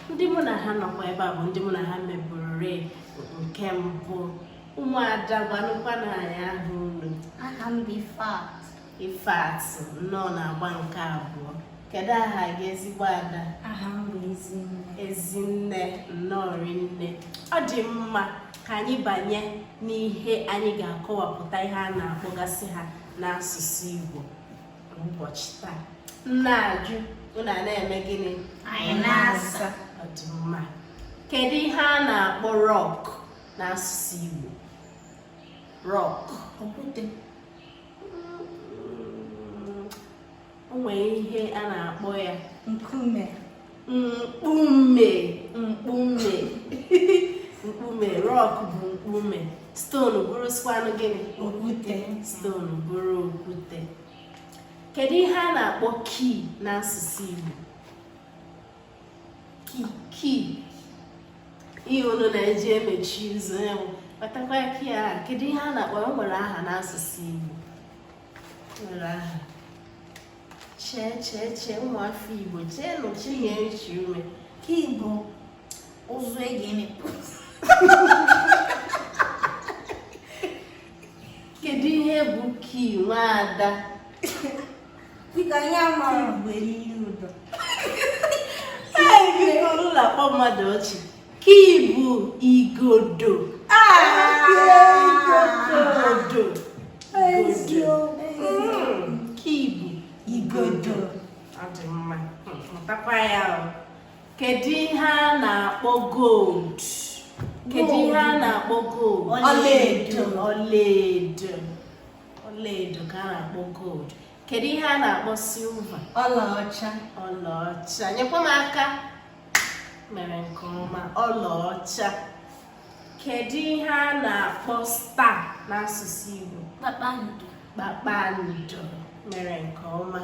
ndị mụ na ha nọkwa ebe a bụ ndị mụ na ha mebụrụ nke mbụ. Ụmụada gwanụkwa na anyị ahụ unu. Aha m bụ Ifeat nnọọ na-agba nke abụọ. Kedu aha gị ezigbo ada? Aha m bụ Ezinne nnọọ rinne. Ọ dị mma ka anyị banye n'ihe anyị ga-akọwapụta ihe a na-akpọgasị ha n'asụsụ Igbo n'ụbọchị taa. Nna ajụ unu na-eme gịnị? Anyị na-asa. Ọ dị mma. Kedu ihe a na-akpọ rock n'asụsụ Igbo? Rock. Okwute. O nwere ihe a na-akpọ ya Nkume. Mkpume. Rock bụ mkpume. Stone bụrụ skwanụ gịnị? Okwute. Stone bụrụ okwute. Kedu ihe a na-akpọ key n'asụsụ Igbo? Key. Ihe unu na-eji emechi ụzọ ya bụ kpatakwa key ahụ. Kedu ihe a na-akpọ? O nwere aha n'asụsụ Igbo. Nwere aha. Chee ụmụafọ Igbo cheenụ Chinyerichi ume. Key bụ ụzọ e ga-emepe. Kedu ihe bụ key nwaada? Dịka anyị amara mgbe eriri ụdọ. Ụlọ akpọ mmadụ ọchị. Key bụ igodo. Key bụ igodo. Ọ dị mma. Mụtakwa ya. Kedu ihe a na-akpọ gold? Kedu ihe a na-akpọ gold? Ọlaedo ka a na-akpọ gold. Kedu ihe a na-akpọ silver? Ọlaọcha. Nyekwa m aka. Mere nke ọma. Ọlaọcha. Kedu ihe a na-akpọ star n'asụsụ Igbo? Kpakpando. Mere nke ọma.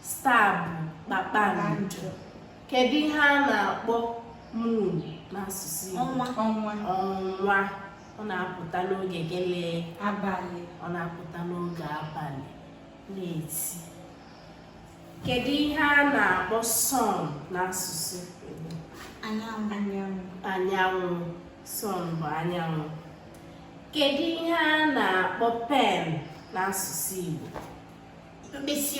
Star bụ kpakpando. Kedu ihe a na-akpọ moon n'asụsụ Igbo? Ọnwa. Ọ na-apụta n'oge gịnị? Abalị. Ọ na-apụta n'oge abalị na-eti. Kedu ihe a na-akpọ sun n'asụsụ Igbo? Anyanwụ. Sun bụ anyanwụ. Kedu ihe a na-akpọ pen n'asụsụ Igbo? Mkpịsị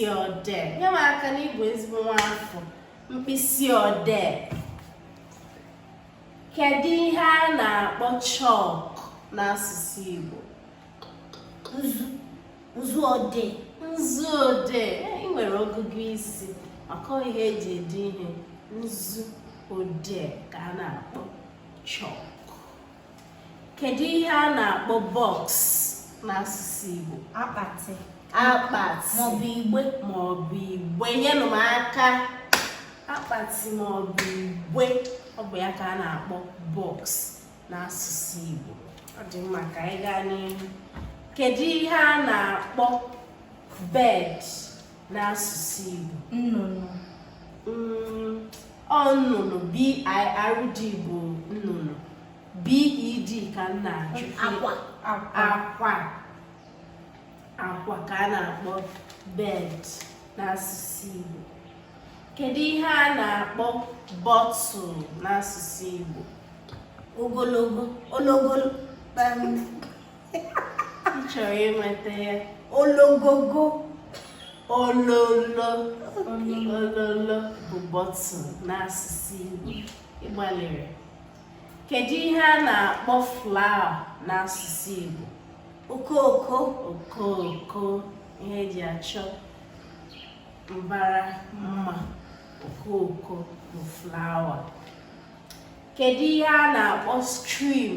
odee. Nye m aka n'Igbo ezigbo nwafọ. Mkpịsị odee. Kedu ihe a na-akpọ chalk n'asụsụ Igbo? Nzu odee. Ị nwere ọgụgụ isi maka ihe eji ede ihe. Nzu odee ka a na-akpọ chalk. Kedu ihe a na-akpọ box n'asụsụ Igbo? Akpati. Maọbụ igbe. Nyenụ m aka. Akpati maọbụ igbe. Ọ bụ ya ka a na-akpọ box n'asụsụ Igbo. Ọ dị mma ka anyị gaa n'ihu. Kedu ihe a na-akpọ bed n'asụsụ Igbo? Nnụnụ. Nnụnụ. B-I-R-D bụ nnụnụ. B-E-D ka m na-ajụ. Akwa ka a na-akpọ bed n'asụsụ Igbo. Kedu ihe a na-akpọ bottle n'asụsụ Igbo? Ogologo. Ị chọrọ ịnweta ya? Ologogo. Ololo bụ bottle n'asụsụ Igbo. Ịgbalịrị. Kedu ihe a na-akpọ flower n'asụsụ Igbo? Okooko. Ihe eji achọ mbara mma. Okooko bụ flower. Kedu ihe a na-akpọ stream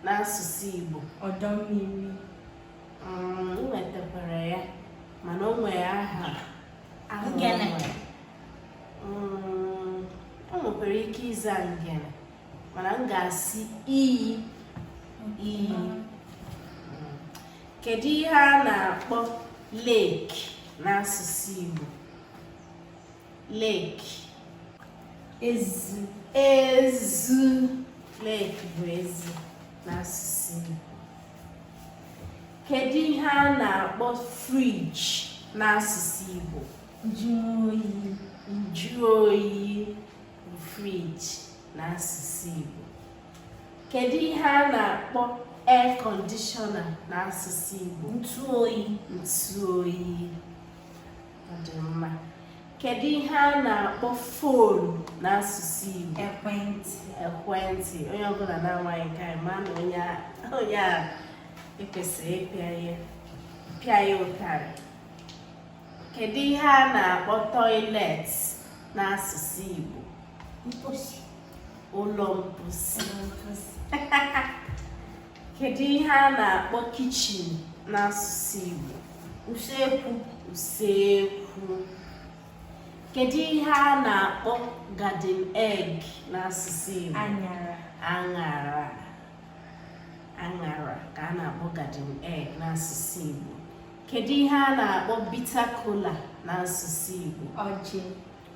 n'asụsụ Igbo? Ọdọ mmiri. Nwetakwara ya mana o nwere aha. Ngene. O nwekwara ike ịza ngene mana m ga-asị iyi. Kedu ihe a na-akpọ lake n'asụsụ Igbo? Lake. Ezi. Lake bụ ezi n'asụsụ Igbo. Kedu ihe a na-akpọ fridge n'asụsụ Igbo? Njuoyi. fridge n'asụsụ Igbo? Kedu ihe a na-akpọ air conditioner n'asụsụ Igbo? Ntụ oyi. Ntụ oyi. Ọ dị mma. Kedu ihe a na-akpọ phone n'asụsụ Igbo? Ekwentị. Ekwentị. Onye ọbụla na-amaghị nke a ma na onye a ekwesịrị ịpịa ya ụtarị. Kedu ihe a na-akpọ toilet n'asụsụ Igbo? Mposi. Ụlọ mposi. Kedu ihe a na-akpọ kitchen n'asụsụ Igbo? Usekwu. Usekwu. Kedu ihe a na-akpọ garden egg n'asụsụ Igbo? Aṅara. Aṅara. Aṅara ka a na-akpọ garden egg n'asụsụ Igbo. Kedu ihe a na-akpọ bitter kola n'asụsụ Igbo? Ọjị.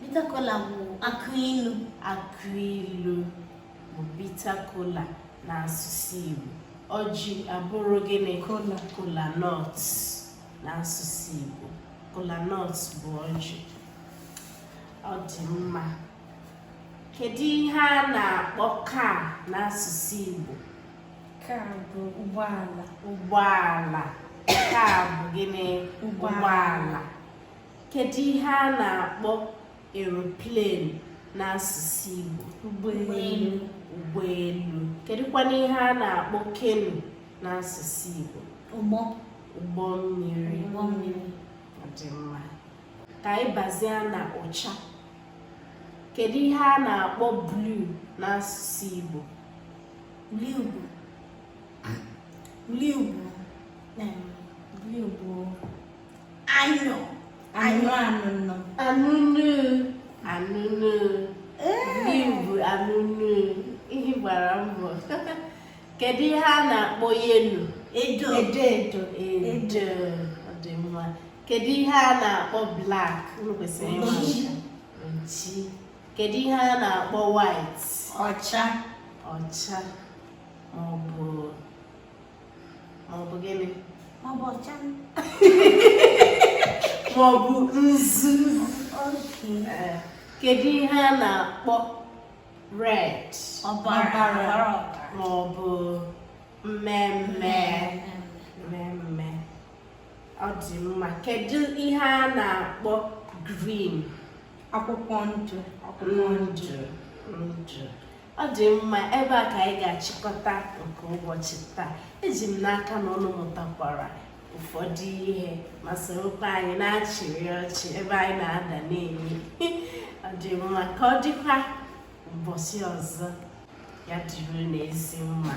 Bitter kola bụ akụ ilu. Akụ ilu bụ bitter kola n'asụsụ Igbo. Ọjị abụrụ gịnị? Kola nut n'asụsụ Igbo. Kola nut bụ ọjị. Ọ dị mma. Kedu ihe a na-akpọ car n'asụsụ Igbo? Car bụ ụgbọala. Ụgbọala. Car bụ gịnị? Ụgbọala. Kedu ihe a na-akpọ aeroplane n'asụsụ Igbo? Ụgbọelu. Ụgbọelu. Kedụkwana ihe a na-akpọ canoe n'asụsụ Igbo? Ụgbọ mmiri. Ọ dị mma. Ka anyị bazie na ụcha. Kedu ihe a na-akpọ blue n'asụsụ Igbo? Blue bụ anyụ. Anụnụ. Blue bụ anụnụ. Ihe gbara mbọ. Kedu ihe a na-akpọ yellow? Edo. Ọ dị mma. Kedu ihe a na-akpọ black? Oji. Kedu ihe a na-akpọ white? Ọcha. Maọbụ gịnị? Maọbụ ọcha. Maọbụ nzu. Okay. Kedu ihe a na-akpọ red? Ọbara. Maọbụ mmemme. Ọ dị mma. Kedu ihe a na-akpọ green? Akwụkwọ ndụ. Ndụ. Ọ dị mma. Ebe a ka anyị ga-achịkọta nke ụbọchị taa. Eji m n'aka na unu mụtakwara ụfọdụ ihe ma sorokwa anyị na-achịrị ọchị ebe anyị na-ada na-enye. Ọ dị mma. Ka ọ dịkwa ụbọchị ọzọ, ya dịrị n'ezi mma.